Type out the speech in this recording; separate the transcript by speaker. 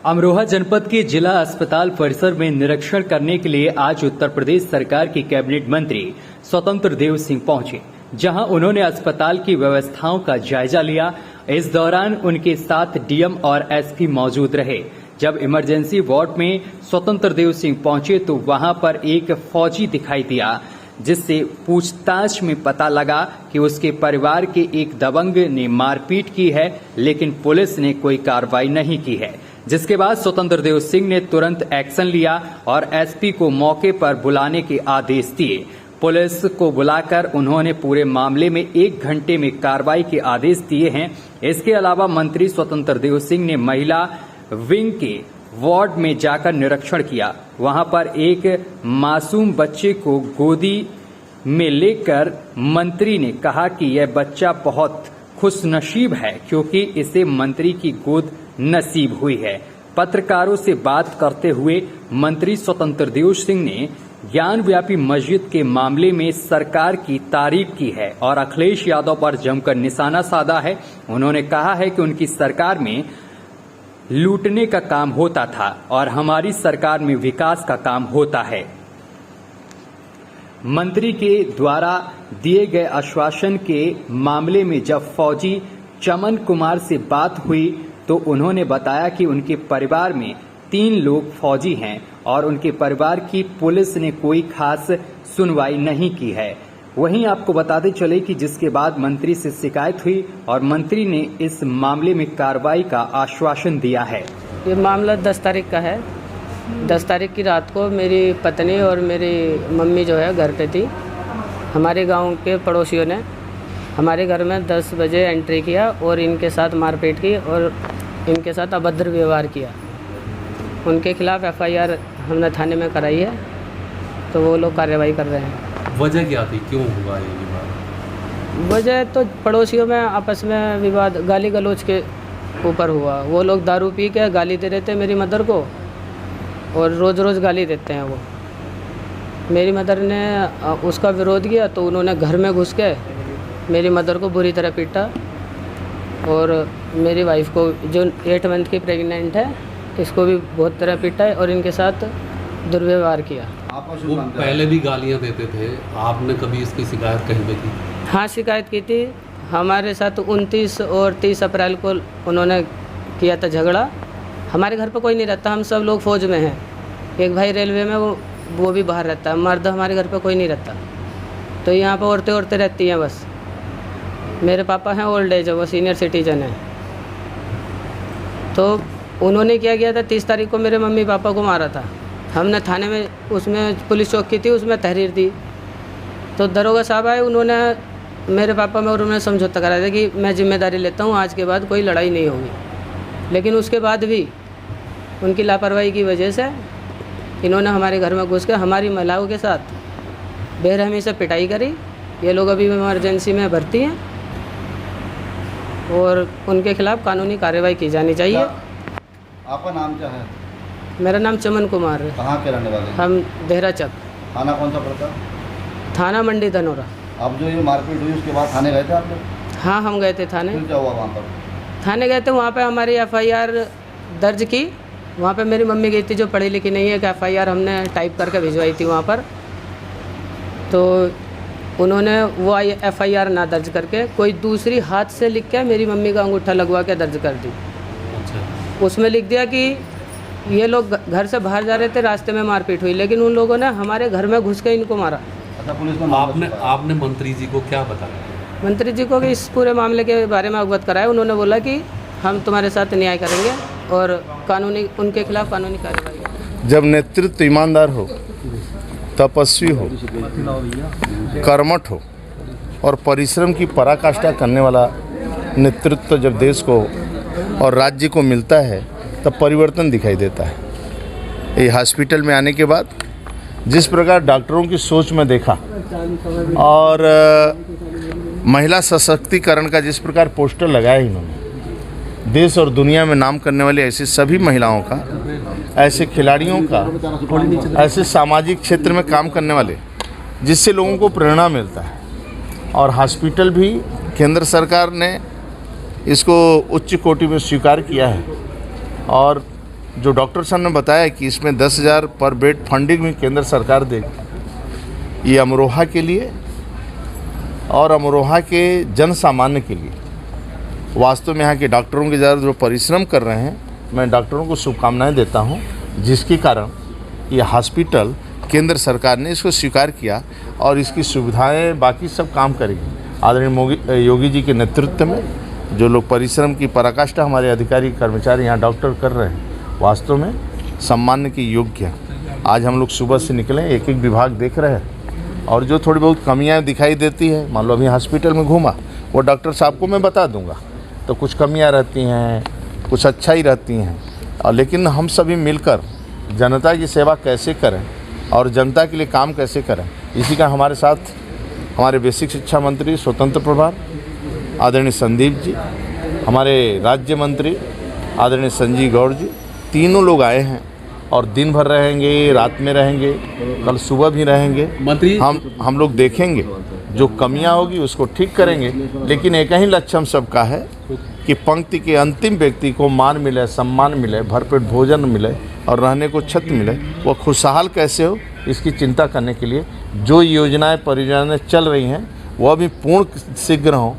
Speaker 1: अमरोहा जनपद के जिला अस्पताल परिसर में निरीक्षण करने के लिए आज उत्तर प्रदेश सरकार के कैबिनेट मंत्री स्वतंत्र देव सिंह पहुंचे, जहां उन्होंने अस्पताल की व्यवस्थाओं का जायजा लिया। इस दौरान उनके साथ डीएम और एसपी मौजूद रहे। जब इमरजेंसी वार्ड में स्वतंत्र देव सिंह पहुंचे तो वहां पर एक फौजी दिखाई दिया, जिससे पूछताछ में पता लगा कि उसके परिवार के एक दबंग ने मारपीट की है, लेकिन पुलिस ने कोई कार्रवाई नहीं की है। जिसके बाद स्वतंत्र देव सिंह ने तुरंत एक्शन लिया और एसपी को मौके पर बुलाने के आदेश दिए। पुलिस को बुलाकर उन्होंने पूरे मामले में 1 घंटे में कार्रवाई के आदेश दिए हैं। इसके अलावा मंत्री स्वतंत्र देव सिंह ने महिला विंग के वार्ड में जाकर निरीक्षण किया। वहां पर एक मासूम बच्चे को गोदी में लेकर मंत्री ने कहा कि यह बच्चा बहुत खुशनसीब है, क्योंकि इसे मंत्री की गोद नसीब हुई है। पत्रकारों से बात करते हुए मंत्री स्वतंत्र देव सिंह ने ज्ञानव्यापी मस्जिद के मामले में सरकार की तारीफ की है और अखिलेश यादव पर जमकर निशाना साधा है। उन्होंने कहा है कि उनकी सरकार में लूटने का काम होता था और हमारी सरकार में विकास का काम होता है। मंत्री के द्वारा दिए गए आश्वासन के मामले में जब फौजी चमन कुमार से बात हुई तो उन्होंने बताया कि उनके परिवार में 3 लोग फौजी हैं और उनके परिवार की पुलिस ने कोई खास सुनवाई नहीं की है। वहीं आपको बताते चले कि जिसके बाद मंत्री से शिकायत हुई और मंत्री ने इस मामले में कार्रवाई का आश्वासन दिया है।
Speaker 2: ये मामला 10 तारीख का है। 10 तारीख की रात को मेरी पत्नी और मेरी मम्मी जो है घर पे थी। हमारे गांव के पड़ोसियों ने हमारे घर में 10 बजे एंट्री किया और इनके साथ मारपीट की और इनके साथ अभद्र व्यवहार किया। उनके खिलाफ एफआईआर हमने थाने में कराई है, तो वो लोग कार्रवाई कर रहे हैं।
Speaker 3: वजह क्या थी, क्यों हुआ ये विवाद?
Speaker 2: वजह तो पड़ोसियों में आपस में विवाद गाली गलौज के ऊपर हुआ। वो लोग दारू पी के गाली दे रहे थे मेरी मदर को और रोज़ रोज़ गाली देते हैं। वो मेरी मदर ने उसका विरोध किया तो उन्होंने घर में घुस के मेरी मदर को बुरी तरह पीटा और मेरी वाइफ को जो 8 मंथ की प्रेग्नेंट है इसको भी बहुत तरह पीटा है और इनके साथ दुर्व्यवहार किया।
Speaker 3: वो पहले भी गालियां देते थे, आपने कभी इसकी शिकायत कहीं पे की?
Speaker 2: हाँ, शिकायत की थी। हमारे साथ 29 और 30 अप्रैल को उन्होंने किया था झगड़ा। हमारे घर पर कोई नहीं रहता, हम सब लोग फौज में हैं। एक भाई रेलवे में, वो भी बाहर रहता है। मर्द हमारे घर पर कोई नहीं रहता, तो यहाँ पर औरतें रहती हैं बस। मेरे पापा हैं ओल्ड एज, वो सीनियर सिटीजन है। तो उन्होंने क्या किया था, 30 तारीख को मेरे मम्मी पापा को मारा था। हमने थाने में उसमें पुलिस चौकी थी, उसमें तहरीर दी। तो दरोगा साहब आए, उन्होंने मेरे पापा में और उन्होंने समझौता कराया था कि मैं जिम्मेदारी लेता हूँ, आज के बाद कोई लड़ाई नहीं होगी। लेकिन उसके बाद भी उनकी लापरवाही की वजह से इन्होंने हमारे घर में घुस कर हमारी महिलाओं के साथ बेरहमी से पिटाई करी। ये लोग अभी इमरजेंसी में भर्ती हैं और उनके खिलाफ कानूनी कार्रवाई की जानी चाहिए।
Speaker 4: आपका नाम क्या है?
Speaker 2: मेरा नाम चमन कुमार है।
Speaker 4: कहाँ के रहने वाले?
Speaker 2: हम देहरा चक।
Speaker 4: थाना कौन सा पड़ता?
Speaker 2: थाना मंडी धनोरा।
Speaker 4: अब जो ये मारपीट हुई उसके बाद थाने गए थे आप लोग?
Speaker 2: हाँ, हम गए थे थाने।
Speaker 4: फिर क्या हुआ वहाँ पर?
Speaker 2: थाने गए थे, वहाँ पे हमारी एफआईआर दर्ज की। वहाँ पे मेरी मम्मी गई थी जो पढ़ी लिखी नहीं है, कि एफआईआर हमने टाइप करके भिजवाई थी वहाँ पर। तो उन्होंने वो एफआईआर ना दर्ज करके कोई दूसरी हाथ से लिख के मेरी मम्मी का अंगूठा लगवा के दर्ज कर दी। उसमें लिख दिया कि ये लोग घर से बाहर जा रहे थे, रास्ते में मारपीट हुई, लेकिन उन लोगों ने हमारे घर में घुस के इनको मारा।
Speaker 4: अच्छा, पुलिस ने
Speaker 3: आपने मंत्री जी को क्या बताया?
Speaker 2: मंत्री जी को इस पूरे मामले के बारे में अवगत कराया। उन्होंने बोला कि हम तुम्हारे साथ न्याय करेंगे और कानूनी उनके खिलाफ कानूनी कार्रवाई।
Speaker 5: जब नेतृत्व ईमानदार हो, तपस्वी हो, कर्मठ हो और परिश्रम की पराकाष्ठा करने वाला नेतृत्व जब देश को और राज्य को मिलता है तब परिवर्तन दिखाई देता है। ये हॉस्पिटल में आने के बाद जिस प्रकार डॉक्टरों की सोच में देखा और महिला सशक्तिकरण का जिस प्रकार पोस्टर लगाया इन्होंने, देश और दुनिया में नाम करने वाली ऐसी सभी महिलाओं का, ऐसे खिलाड़ियों का, ऐसे सामाजिक क्षेत्र में काम करने वाले, जिससे लोगों को प्रेरणा मिलता है। और हॉस्पिटल भी केंद्र सरकार ने इसको उच्च कोटि में स्वीकार किया है और जो डॉक्टर साहब ने बताया कि इसमें 10,000 पर बेड फंडिंग भी केंद्र सरकार देगी, ये अमरोहा के लिए और अमरोहा के जन सामान्य के लिए। वास्तव में यहाँ के डॉक्टरों के ज़्यादा जो परिश्रम कर रहे हैं, मैं डॉक्टरों को शुभकामनाएं देता हूँ, जिसके कारण ये हॉस्पिटल केंद्र सरकार ने इसको स्वीकार किया और इसकी सुविधाएं बाकी सब काम करेगी। आदरणीय योगी जी के नेतृत्व में जो लोग परिश्रम की पराकाष्ठा हमारे अधिकारी कर्मचारी यहाँ डॉक्टर कर रहे हैं, वास्तव में सम्मान के योग्य है। आज हम लोग सुबह से निकले, एक एक विभाग देख रहे हैं और जो थोड़ी बहुत कमियां दिखाई देती है, मान लो अभी हॉस्पिटल में घूमा, वो डॉक्टर साहब को मैं बता दूंगा, तो कुछ कमियां रहती हैं, कुछ अच्छा ही रहती हैं, और लेकिन हम सभी मिलकर जनता की सेवा कैसे करें और जनता के लिए काम कैसे करें, इसी का हमारे साथ हमारे बेसिक शिक्षा मंत्री स्वतंत्र प्रभार आदरणीय संदीप जी, हमारे राज्य मंत्री आदरणीय संजीव गौड़ जी, तीनों लोग आए हैं और दिन भर रहेंगे, रात में रहेंगे, कल सुबह भी रहेंगे।
Speaker 3: मंत्री
Speaker 5: हम लोग देखेंगे, जो कमियां होगी उसको ठीक करेंगे, लेकिन एक ही लक्ष्य हम सबका है कि पंक्ति के अंतिम व्यक्ति को मान मिले, सम्मान मिले, भरपेट भोजन मिले और रहने को छत मिले। वो खुशहाल कैसे हो, इसकी चिंता करने के लिए जो योजनाएं परियोजनाएं चल रही हैं वो अभी पूर्ण शीघ्र हों,